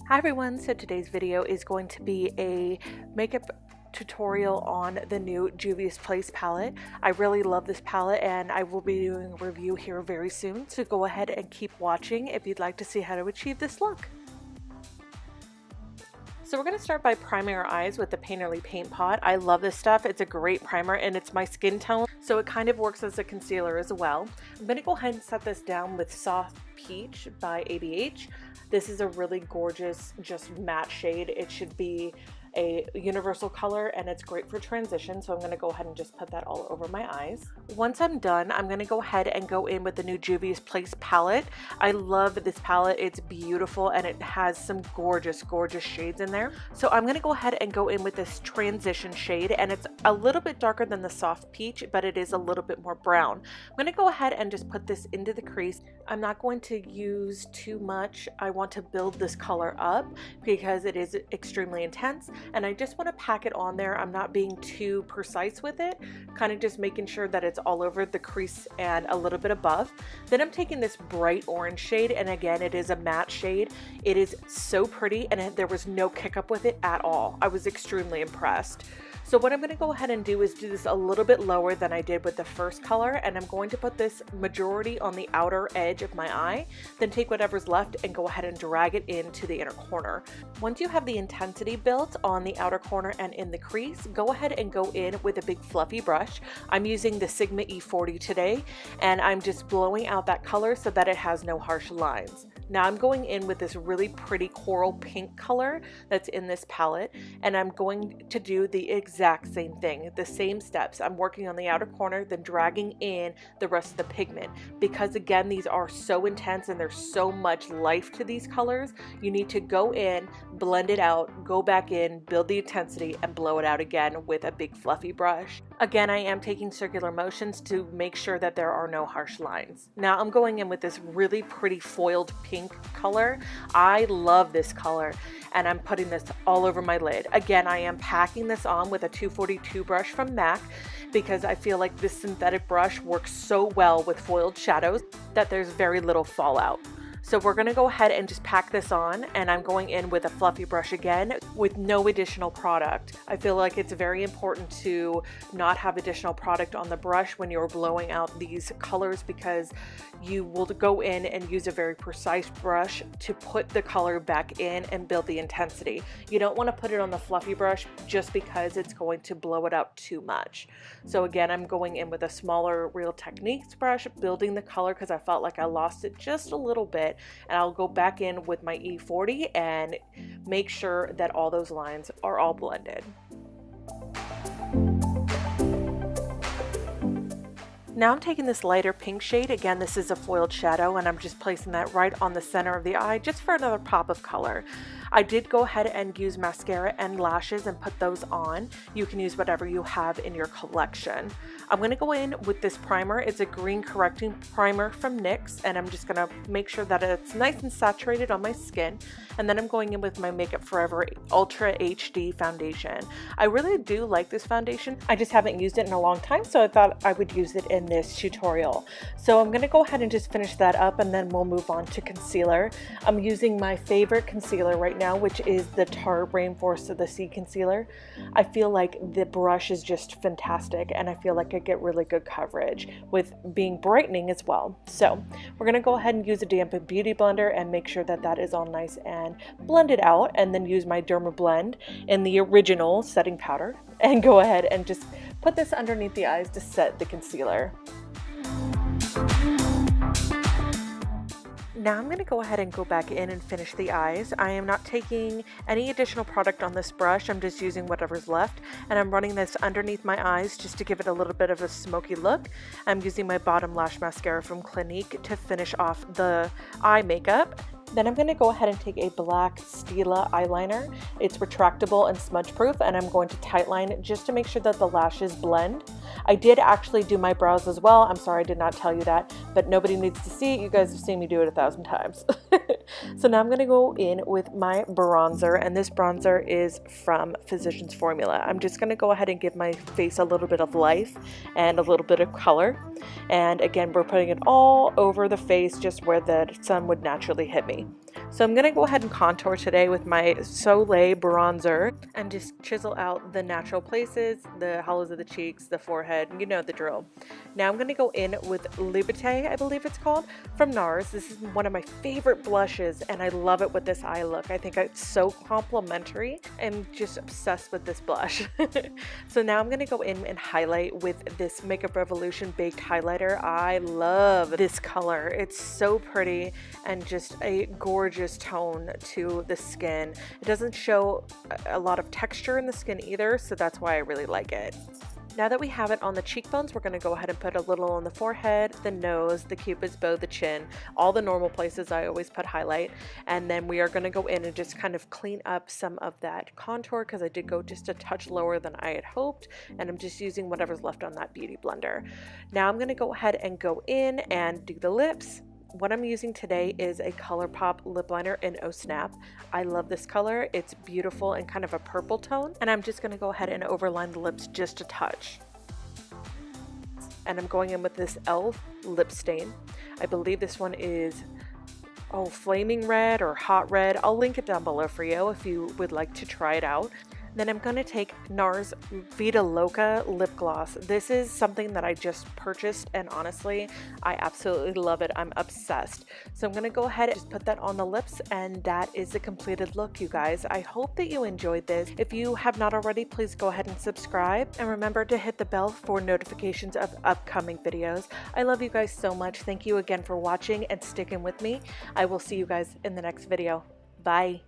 Hi everyone, so today's video is going to be a makeup tutorial on the new JUVIA'S Place palette. I really love this palette and I will be doing a review here very soon, so go ahead and keep watching if you'd like to see how to achieve this look. So we're going to start by priming our eyes with the Painterly Paint Pot. I love this stuff. It's a great primer and it's my skin tone, so it kind of works as a concealer as well. I'm going to go ahead and set this down with Soft Peach by ABH. This is a really gorgeous, just matte shade. It should be a universal color and it's great for transition, so I'm going to go ahead and just put that all over my eyes. Once I'm done, I'm going to go ahead and go in with the new JUVIA'S Place palette. I love this palette. It's beautiful and it has some gorgeous shades in there. So I'm going to go ahead and go in with this transition shade, and it's a little bit darker than the Soft Peach, but it is a little bit more brown. I'm going to go ahead and just put this into the crease. I'm not going to use too much. I want to build this color up because it is extremely intense, and I just want to pack it on there. I'm not being too precise with it, kind of just making sure that it's all over the crease and a little bit above. Then I'm taking this bright orange shade, and again, it is a matte shade. It is so pretty, and there was no kick up with it at all. I was extremely impressed. So what I'm going to go ahead and do is do this a little bit lower than I did with the first color, and I'm going to put this majority on the outer edge of my eye, then take whatever's left and go ahead and drag it into the inner corner. Once you have the intensity built on the outer corner and in the crease, go ahead and go in with a big fluffy brush. I'm using the Sigma E40 today, and I'm just blowing out that color so that it has no harsh lines. Now I'm going in with this really pretty coral pink color that's in this palette, and I'm going to do the exact same thing, the same steps. I'm working on the outer corner, then dragging in the rest of the pigment, because again, these are so intense and there's so much life to these colors. You need to go in, blend it out, go back in, build the intensity, and blow it out again with a big fluffy brush. Again, I am taking circular motions to make sure that there are no harsh lines. Now I'm going in with this really pretty foiled pink color. I love this color, and I'm putting this all over my lid. Again, I am packing this on with a 242 brush from MAC because I feel like this synthetic brush works so well with foiled shadows that there's very little fallout. So we're going to go ahead and just pack this on, and I'm going in with a fluffy brush again with no additional product. I feel like it's very important to not have additional product on the brush when you're blowing out these colors, because you will go in and use a very precise brush to put the color back in and build the intensity. You don't want to put it on the fluffy brush just because it's going to blow it out too much. So again, I'm going in with a smaller Real Techniques brush, building the color because I felt like I lost it just a little bit. And I'll go back in with my E40 and make sure that all those lines are all blended. Now I'm taking this lighter pink shade. Again, this is a foiled shadow, and I'm just placing that right on the center of the eye just for another pop of color. I did go ahead and use mascara and lashes and put those on. You can use whatever you have in your collection. I'm going to go in with this primer. It's a green correcting primer from NYX, and I'm just going to make sure that it's nice and saturated on my skin. And then I'm going in with my Makeup Forever Ultra HD foundation. I really do like this foundation. I just haven't used it in a long time, so I thought I would use it in this tutorial. So I'm going to go ahead and just finish that up, and then we'll move on to concealer. I'm using my favorite concealer right now, which is the Tarte Rainforest of the Sea concealer. I feel like the brush is just fantastic, and I feel like I get really good coverage with being brightening as well. So we're going to go ahead and use a dampened beauty blender and make sure that that is all nice and blended out, and then use my Derma Blend in the original setting powder and go ahead and just put this underneath the eyes to set the concealer. Now I'm going to go ahead and go back in and finish the eyes. I am not taking any additional product on this brush. I'm just using whatever's left, and I'm running this underneath my eyes just to give it a little bit of a smoky look. I'm using my Bottom Lash Mascara from Clinique to finish off the eye makeup. Then I'm going to go ahead and take a black Stila eyeliner. It's retractable and smudge proof, and I'm going to tightline it just to make sure that the lashes blend. I did actually do my brows as well. I'm sorry I did not tell you that, but nobody needs to see it. You guys have seen me do it 1,000 times. So now I'm going to go in with my bronzer, and this bronzer is from Physicians Formula. I'm just going to go ahead and give my face a little bit of life and a little bit of color. And again, we're putting it all over the face, just where the sun would naturally hit me. So I'm going to go ahead and contour today with my Soleil bronzer and just chisel out the natural places, the hollows of the cheeks, the forehead, you know the drill. Now I'm going to go in with Liberté, I believe it's called, from NARS. This is one of my favorite blushes and I love it with this eye look. I think it's so complimentary. I'm just obsessed with this blush. So now I'm going to go in and highlight with this Makeup Revolution Baked Highlighter. I love this color. It's so pretty and just a gorgeous tone to the skin. It doesn't show a lot of texture in the skin either, so that's why I really like it. Now that we have it on the cheekbones, we're going to go ahead and put a little on the forehead, the nose, the cupid's bow, the chin, all the normal places I always put highlight. And then we are going to go in and just kind of clean up some of that contour because I did go just a touch lower than I had hoped. And I'm just using whatever's left on that beauty blender. Now I'm going to go ahead and go in and do the lips. What I'm using today is a ColourPop lip liner in Oh Snap. I love this color. It's beautiful and kind of a purple tone. And I'm just going to go ahead and overline the lips just a touch. And I'm going in with this e.l.f. lip stain. I believe this one is, flaming red or hot red. I'll link it down below for you if you would like to try it out. Then I'm going to take NARS Vida Loca lip gloss. This is something that I just purchased and honestly, I absolutely love it. I'm obsessed. So I'm going to go ahead and just put that on the lips and that is the completed look, you guys. I hope that you enjoyed this. If you have not already, please go ahead and subscribe and remember to hit the bell for notifications of upcoming videos. I love you guys so much. Thank you again for watching and sticking with me. I will see you guys in the next video. Bye.